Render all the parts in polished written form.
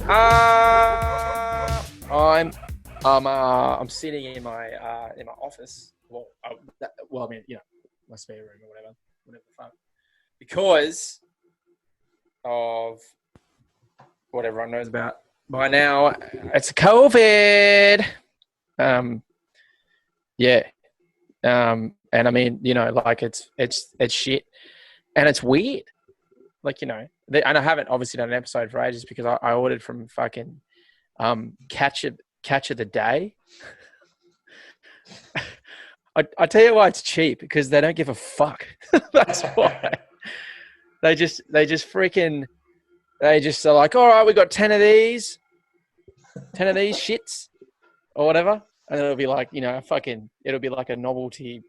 I'm sitting in my office. Well, I mean, my spare room or whatever the fuck, because of what everyone knows about by now. It's COVID. Yeah. And I mean, like it's shit, and it's weird. Like, and I haven't obviously done an episode for ages because I ordered from fucking Catch of the Day. I tell you why it's cheap, because they don't give a fuck. That's why. They just are like, all right, we got 10 of these shits or whatever. And it'll be like, it'll be like a novelty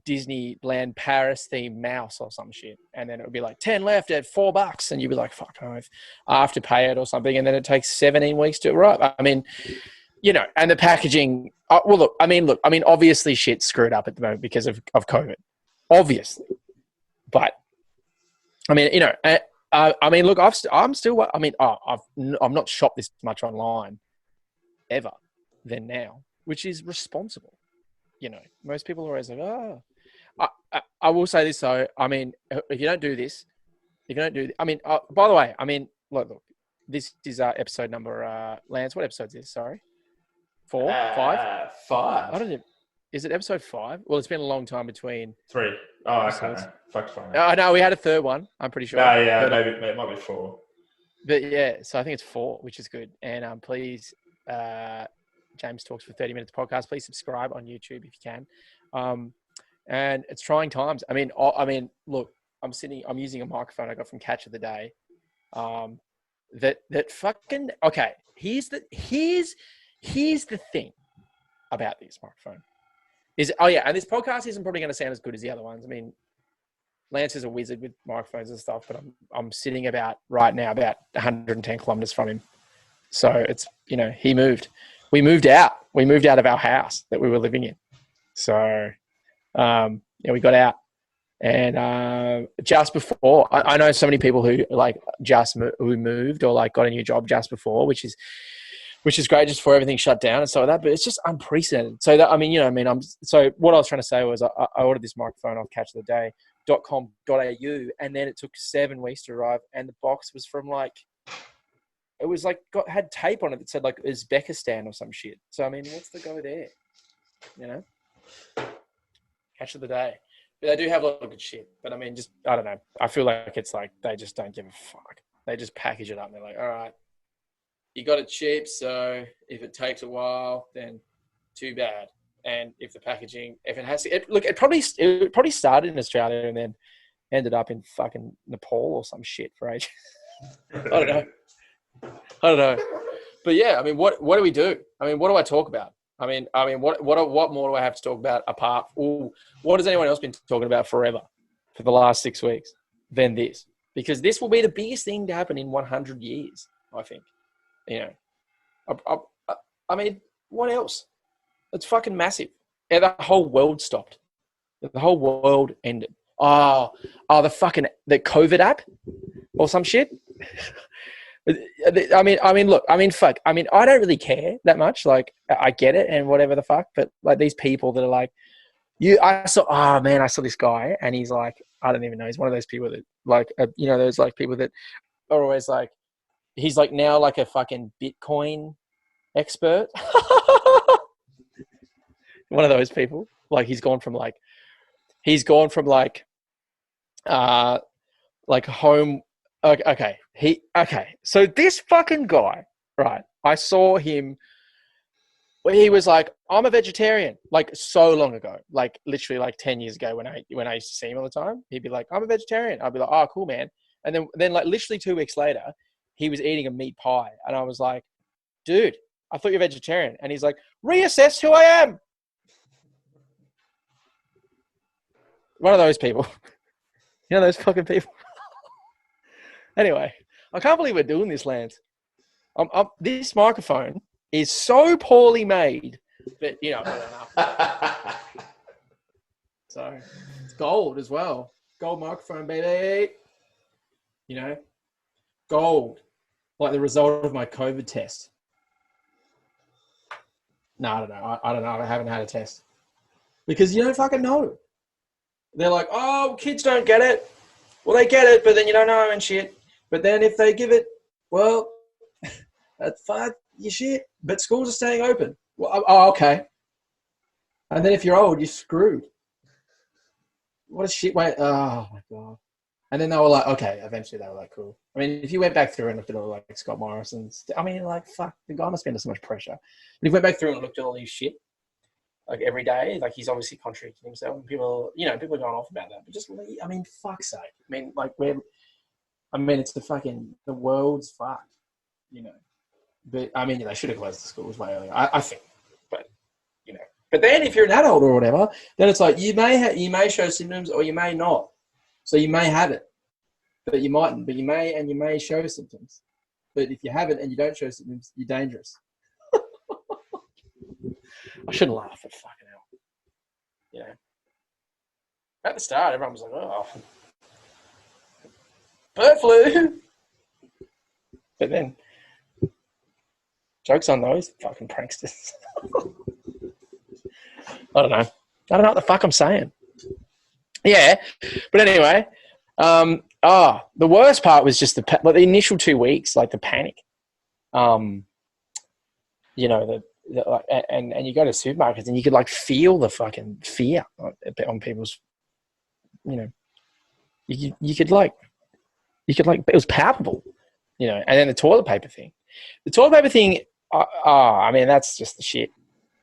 Disneyland Paris themed mouse or some shit. And then it'll be like 10 left at $4. And you'll be like, fuck, I have to pay it or something. And then it takes 17 weeks to arrive. I mean, and the packaging. Look, obviously shit's screwed up at the moment because of COVID, obviously. But I mean, look, I'm still. I've not shopped this much online ever than now, which is responsible. Most people are always like, oh. I will say this though. I mean, if you don't do this, by the way, I mean, look, this is episode number. Lance, what episode is this? Sorry. 4, 5? 5. I don't know. Is it episode 5? Well, it's been a long time between 3. Oh, episodes. Okay. Fuck's fine. No, we had a third one. I'm pretty sure. No, yeah, maybe it might be 4. But yeah, so I think it's 4, which is good. And please, James Talks for 30 Minutes podcast. Please subscribe on YouTube if you can. And it's trying times. I mean, look, I'm using a microphone I got from Catch of the Day. That fucking okay. Here's the thing about this microphone. And this podcast isn't probably going to sound as good as the other ones. I mean, Lance is a wizard with microphones and stuff, but I'm sitting right now about 110 kilometers from him. So it's, he moved. We moved out. We moved out of our house that we were living in. So, we got out. And just before, I know so many people who who moved or got a new job just before, which is great just before everything shut down and stuff like that. But it's just unprecedented. So so what I was trying to say was I ordered this microphone off catchoftheday.com.au, and then it took 7 weeks to arrive, and the box was from had tape on it that said Uzbekistan or some shit. So I mean, what's the go there? Catch of the Day. But they do have a lot of good shit. But I mean, I don't know. I feel like it's they just don't give a fuck. They just package it up and they're like, all right, you got it cheap, so if it takes a while, then too bad. And if the packaging, if it has to, it probably started in Australia and then ended up in fucking Nepal or some shit for ages. I don't know. But yeah, I mean, what do we do? I mean, what do I talk about? I mean, what more do I have to talk about apart? What has anyone else been talking about forever for the last 6 weeks than this? Because this will be the biggest thing to happen in 100 years, I think. I mean, what else? It's fucking massive. Yeah, the whole world stopped. The whole world ended. The COVID app or some shit. I mean, look. I mean, fuck. I mean, I don't really care that much. I get it and whatever the fuck. But these people that are I saw this guy and he's I don't even know. He's one of those people that those people that are always he's now a fucking Bitcoin expert. One of those people. He's gone from home. Okay. So this fucking guy, right? I saw him. He was I'm a vegetarian. So long ago, literally 10 years ago when I used to see him all the time. He'd be like, I'm a vegetarian. I'd be like, oh, cool, man. And then literally 2 weeks later, he was eating a meat pie. And I was like, dude, I thought you're vegetarian. And he's like, reassess who I am. One of those people. Those fucking people. Anyway, I can't believe we're doing this, Lance. This microphone is so poorly made that, so it's gold as well. Gold microphone, baby. Gold. Like the result of my COVID test. No, I don't know. I don't know. I haven't had a test. Because you don't fucking know. They're like, oh, kids don't get it. Well, they get it, but then you don't know and shit. But then if they give it, well, that's fine, you shit. But schools are staying open. Well, oh, okay. And then if you're old, you're screwed. What a shit way. Oh, my God. And then they were like, okay, eventually they were like, cool. I mean, if you went back through and looked at all like Scott Morrison's, I mean, like, fuck, the guy must be under so much pressure. But if you went back through and looked at all these shit, like every day, like he's obviously contradicting himself. And people are going off about that. But just, I mean, fuck's sake. I mean, like, it's the world's fucked, you know. But, I mean, they should have closed the schools way earlier, I think. But, you know. But then if you're an adult or whatever, then it's like you may show symptoms or you may not. So you may have it, but you mightn't. But you may show symptoms. But if you have it and you don't show symptoms, you're dangerous. I shouldn't laugh at fucking hell. You know. At the start, everyone was like, oh, bird flu. But then, joke's on those fucking pranksters. I don't know what the fuck I'm saying. Yeah, but anyway, the worst part was just the initial 2 weeks, like the panic. You know, and you go to supermarkets and you could like feel the fucking fear on people's, you know, you could it was palpable, you know. And then the toilet paper thing, I mean, that's just the shit.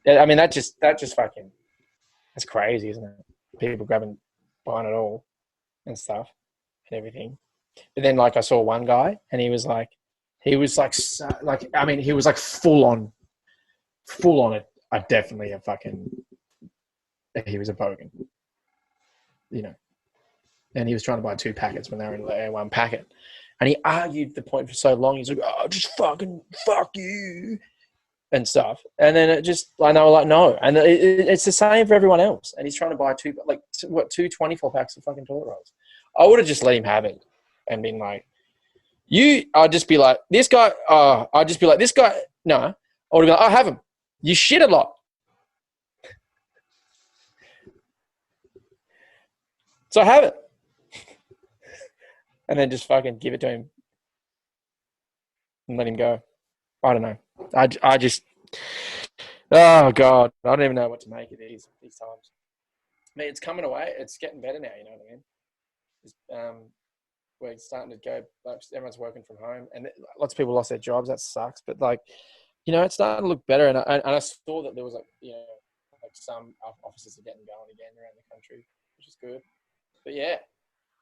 I mean, that just fucking, that's crazy, isn't it? People buying it all and stuff and everything. But then, like, I saw one guy and he was like full on it. Definitely he was a bogan, you know. And he was trying to buy 2 packets when they were in 1 packet. And he argued the point for so long. He's like, oh, just fucking fuck you and stuff. And then I know, like, no. And it's the same for everyone else. And he's trying to buy 2 24 packs of fucking toilet rolls. I would have just let him have it and been like, I'd just be like, this guy, no. I would have been like, I have him. You shit a lot. So I have it. And then just fucking give it to him and let him go. I don't know. I just, oh God, I don't even know what to make of these times. I mean, it's coming away. It's getting better now, you know what I mean? We're starting to go, like, everyone's working from home and lots of people lost their jobs. That sucks. But, like, you know, it's starting to look better. And I saw that there was, like, you know, like some offices are getting going again around the country, which is good. But yeah,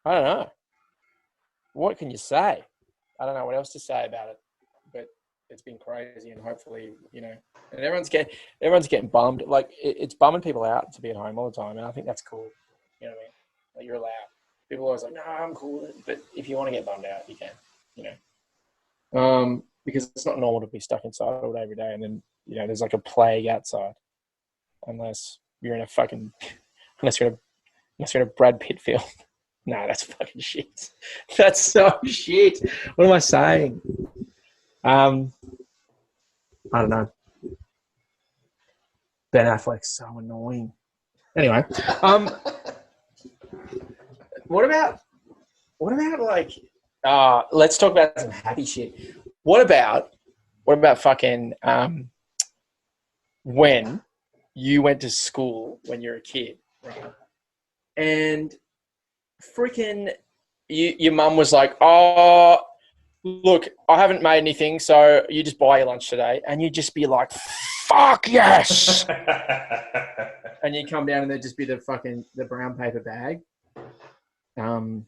I don't know. What can you say? I don't know what else to say about it, but it's been crazy, and hopefully, you know, and everyone's getting bummed. Like, it's bumming people out to be at home all the time, and I think that's cool. You know what I mean? Like, you're allowed. People are always like, no, I'm cool with it. But if you want to get bummed out, you can, you know. Because it's not normal to be stuck inside all day every day, and then, you know, there's like a plague outside, unless you're in a Brad Pitt film. No, that's fucking shit. That's so shit. What am I saying? I don't know. Ben Affleck's so annoying. Anyway, what about like, let's talk about some happy shit. What about fucking when you went to school when you're a kid, right? And freaking your mum was like, oh, look, I haven't made anything, so you just buy your lunch today. And you'd just be like, fuck yes. And you come down and there'd just be the brown paper bag. And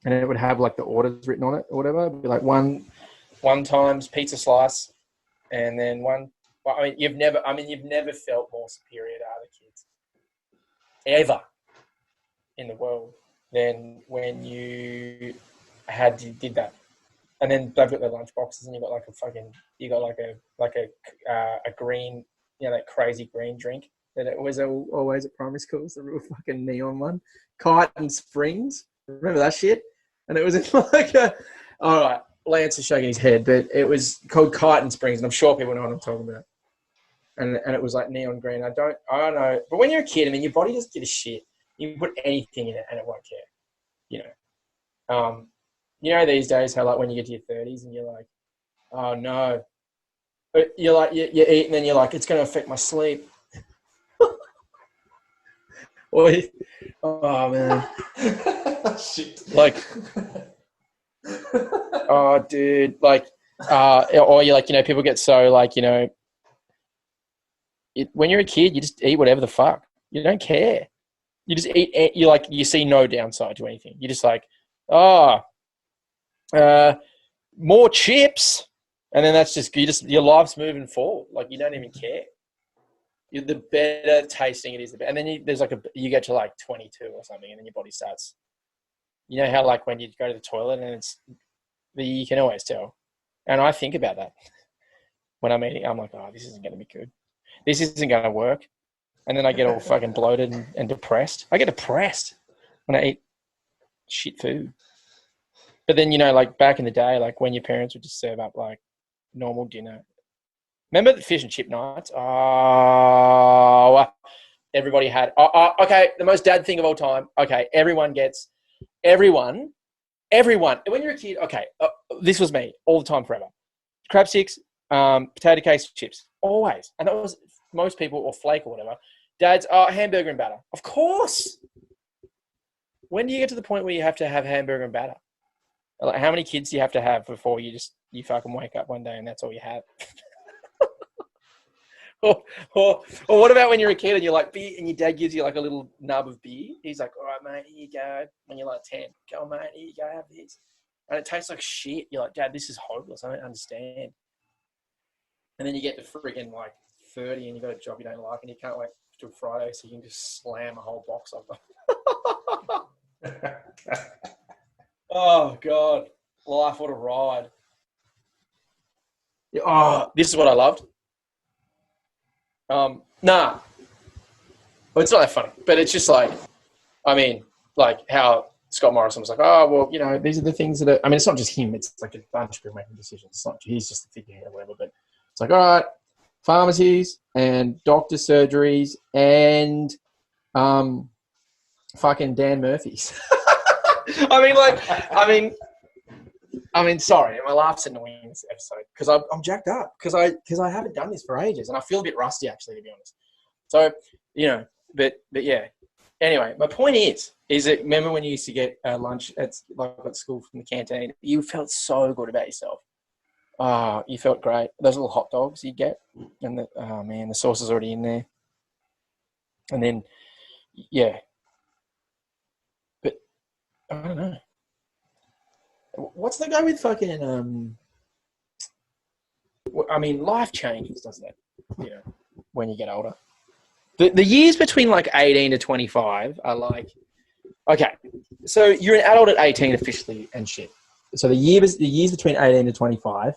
it would have like the orders written on it or whatever. It'd be like one times pizza slice, and then one. Well, you've never felt more superior to other kids ever in the world than when you did that. And then they've got their lunch boxes, and you got like a green, you know, that crazy green drink that it was always at primary school. It's the real fucking neon one, Kite and Springs. Remember that shit? And it was in like all right. Lance is shaking his head, but it was called Kyneton Springs, and I'm sure people know what I'm talking about. And it was like neon green. I don't know. But when you're a kid, I mean, your body doesn't give a shit. You can put anything in it and it won't care. You know these days how like when you get to your 30s and you're like, oh no. But you're like, you eat and then you're like, it's going to affect my sleep. Oh man. Shit. Like, oh dude. Like, or you're like, people get so like, when you're a kid, you just eat whatever the fuck. You don't care. You just eat. You see no downside to anything. You're just like, more chips, and then that's just your life's moving forward. Like you don't even care. The better tasting it is, the better. And then you get to like 22 or something, and then your body starts. You know how like when you go to the toilet and you can always tell. And I think about that when I'm eating. I'm like, oh, this isn't going to be good. This isn't going to work. And then I get all fucking bloated and depressed. I get depressed when I eat shit food. But then, like back in the day, like when your parents would just serve up like normal dinner. Remember the fish and chip nights? Oh, everybody had. Okay, the most dad thing of all time. Okay, everyone. When you're a kid, okay, this was me all the time forever. Crab sticks, potato cakes, chips, always. And that was most people, or flake or whatever. Dad's hamburger and batter. Of course. When do you get to the point where you have to have hamburger and batter? Like, how many kids do you have to have before you fucking wake up one day and that's all you have? or what about when you're a kid and you're like beer and your dad gives you like a little nub of beer? He's like, all right, mate, here you go. When you're like 10, go on, mate, here you go, have this. And it tastes like shit. You're like, Dad, this is hopeless. I don't understand. And then you get to freaking like 30 and you got a job you don't like and you can't wait till Friday so you can just slam a whole box of them. Oh God, life, what a ride. Oh, this is what I loved. Well, it's not that funny, but it's just like, I mean, like how Scott Morrison was like, oh, well, these are the things that are, I mean, it's not just him, it's like a bunch of people making decisions. It's not, he's just the figurehead or whatever, but it's like, all right, pharmacies and doctor surgeries and fucking Dan Murphy's. I mean, sorry, my laugh's annoying in this episode because I'm jacked up because I haven't done this for ages and I feel a bit rusty actually, to be honest. So, but yeah. Anyway, my point is that remember when you used to get lunch at school from the canteen? You felt so good about yourself. You felt great. Those little hot dogs you get, and the sauce is already in there. And then, yeah. But I don't know. What's the go with fucking? I mean, life changes, doesn't it? When you get older. The years between like 18 to 25 are like, okay, so you're an adult at 18 officially and shit. So the years between 18 to 25,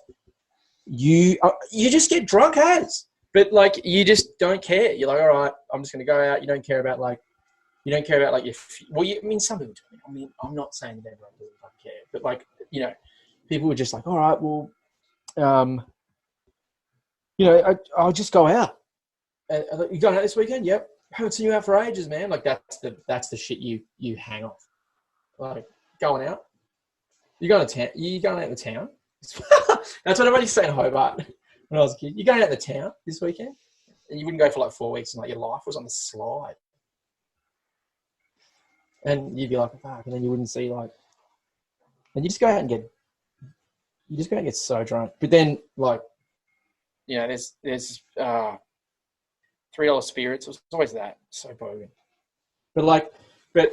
you just get drunk as, but like you just don't care. You're like, all right, I'm just gonna go out. You don't care about your. I mean, some people do. I mean, I'm not saying that everyone doesn't fucking care, but like, people were just like, all right, well, I'll just go out. You going out this weekend? Yep. Haven't seen you out for ages, man. Like that's the shit you hang off. Like going out. You going to town? You going out of the town? That's what everybody said in Hobart when I was a kid. You going out of the town this weekend? And you wouldn't go for like 4 weeks, and like your life was on the slide. And you'd be like, fuck, and then you wouldn't see like, and you just go out and get so drunk. But then like, there's $3 spirits. It's always that. So bogan. But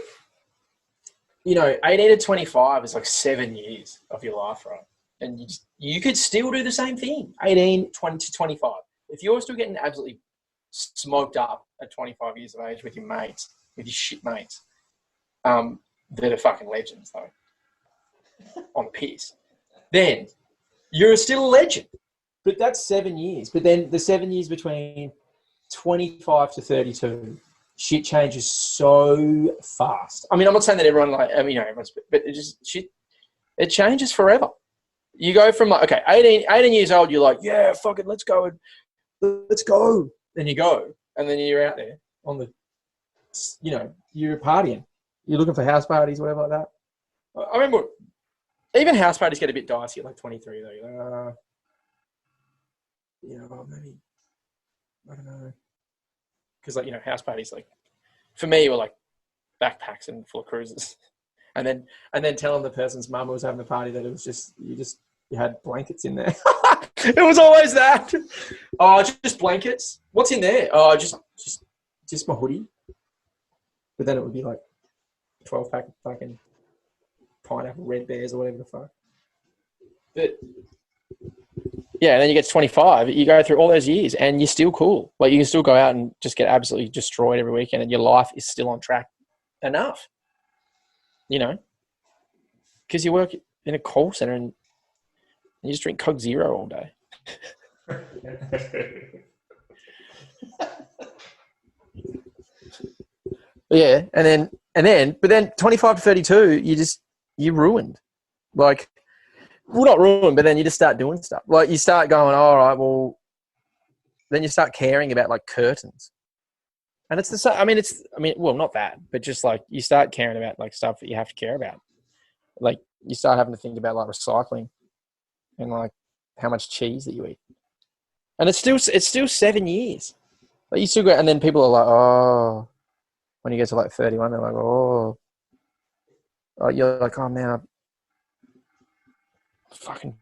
18 to 25 is like 7 years of your life, right? And you could still do the same thing. 18, 20 to 25. If you're still getting absolutely smoked up at 25 years of age with your mates, with your shit mates, that are fucking legends though, on piss, then you're still a legend. But that's 7 years. But then the 7 years between 25 to 32, shit changes so fast. I mean, I'm not saying that everyone everyone's, but it changes forever. You go from like, okay, 18 years old, you're like, yeah, fuck it, let's go. Then you go. And then you're out there on the, you're partying. You're looking for house parties, whatever like that. I remember even house parties get a bit dicey at like 23 though. You're like, maybe, I don't know. Because like, house parties, like, for me, were like backpacks and full of cruises. And then telling the person's mum who was having a party that it was just you had blankets in there. It was always that. Oh, just blankets. What's in there? Oh, just my hoodie. But then it would be like 12-pack of fucking pineapple red bears or whatever the fuck. But yeah, and then you get to 25. You go through all those years, and you're still cool. Like you can still go out and just get absolutely destroyed every weekend, and your life is still on track enough. Because you work in a call center and you just drink Coke Zero all day. Yeah, but then 25 to 32, you're ruined. Like, well, not ruined, but then you just start doing stuff. Like you start going, all right, well, then you start caring about like curtains. And it's the same. Well, not that, but just like you start caring about like stuff that you have to care about. Like you start having to think about like recycling and like how much cheese that you eat. And it's still 7 years. Like you still go, and then people are like, oh, when you get to like 31, they're like, oh, you're like, oh man, I'm fucking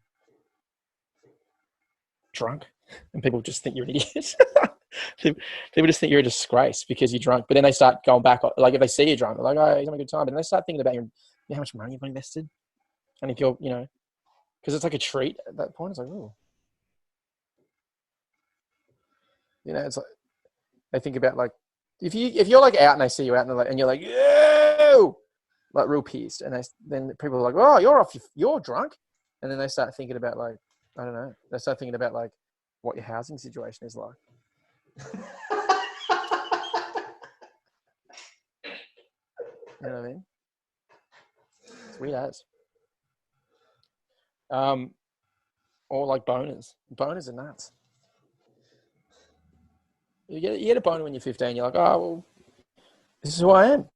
drunk, and people just think you're an idiot. People just think you're a disgrace because you're drunk. But then they start going back. Like if they see you drunk, they're like, oh, he's having a good time. But then they start thinking about how much money you've invested, and if you're, because it's like a treat at that point. It's like, oh, it's like they think about like if you're like out and they see you out and you're like, yo, like real pissed, and then people are like, oh, you're drunk, and then they start thinking about like, I don't know, they start thinking about like what your housing situation is like. You know what I mean? It's weird as. Or like boners. Boners are nuts. You get a boner when you're 15. You're like, oh well, this is who I am.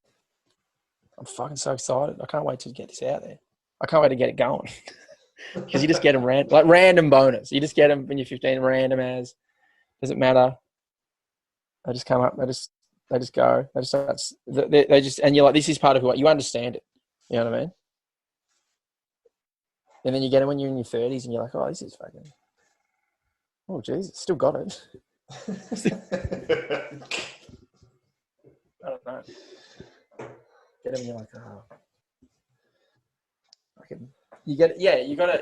I'm fucking so excited. I can't wait to get this out there. I can't wait to get it going. Because you just get them like random boners. You just get them when you're 15, random as. Doesn't matter. They just come up. They just go. They just start. They just, and you're like, this is part of who you understand it. You know what I mean? And then you get it when you're in your 30s, and you're like, oh, this is fucking. Oh Jesus, still got it. I don't know. Get them, and you're like, oh. You get it. Yeah, you gotta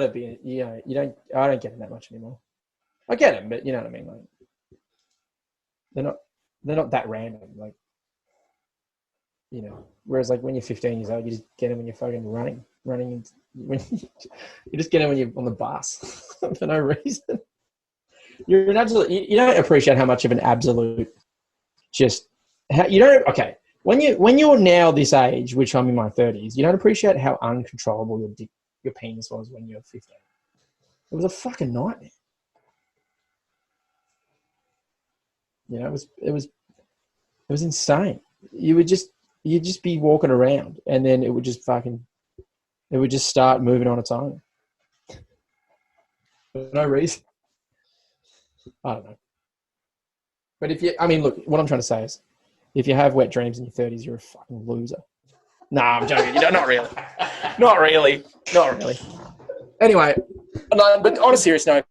be. You don't. I don't get them that much anymore. I get them, but you know what I mean. Like, they're not that random. Like, whereas like when you're 15 years old, you just get them when you're fucking running. When you just get them when you're on the bus for no reason. You're an absolute. You don't appreciate how much of an absolute. You don't. Okay. When you're now this age, which I'm in my 30s, you don't appreciate how uncontrollable your penis was when you were 15. It was a fucking nightmare. It was insane. You'd just be walking around, and then it would just start moving on its own for no reason. I don't know. But look, what I'm trying to say is, if you have wet dreams in your 30s, you're a fucking loser. Nah, I'm joking. Not really. Not really. Anyway, but on a serious note,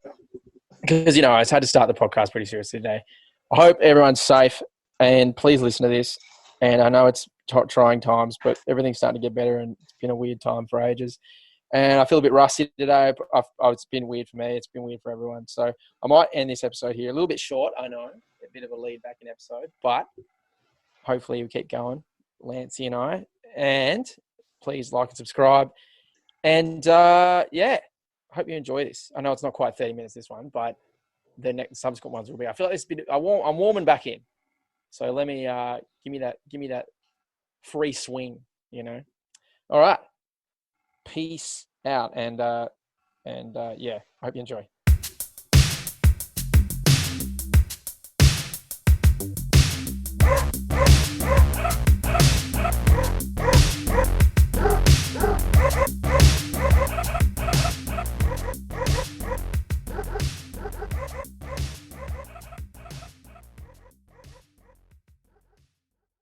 because, I had to start the podcast pretty seriously today. I hope everyone's safe, and please listen to this. And I know it's trying times, but everything's starting to get better, and it's been a weird time for ages. And I feel a bit rusty today. It's been weird for me. It's been weird for everyone. So I might end this episode here. A little bit short, I know. A bit of a lead back in episode. But hopefully we'll keep going, Lancey and I. And please like and subscribe. And, yeah, I hope you enjoy this. I know it's not quite 30 minutes, this one, but the next subsequent ones will be. I feel like it's been. I'm warming back in. So let me give me that free swing, All right. Peace out, and And yeah, I hope you enjoy.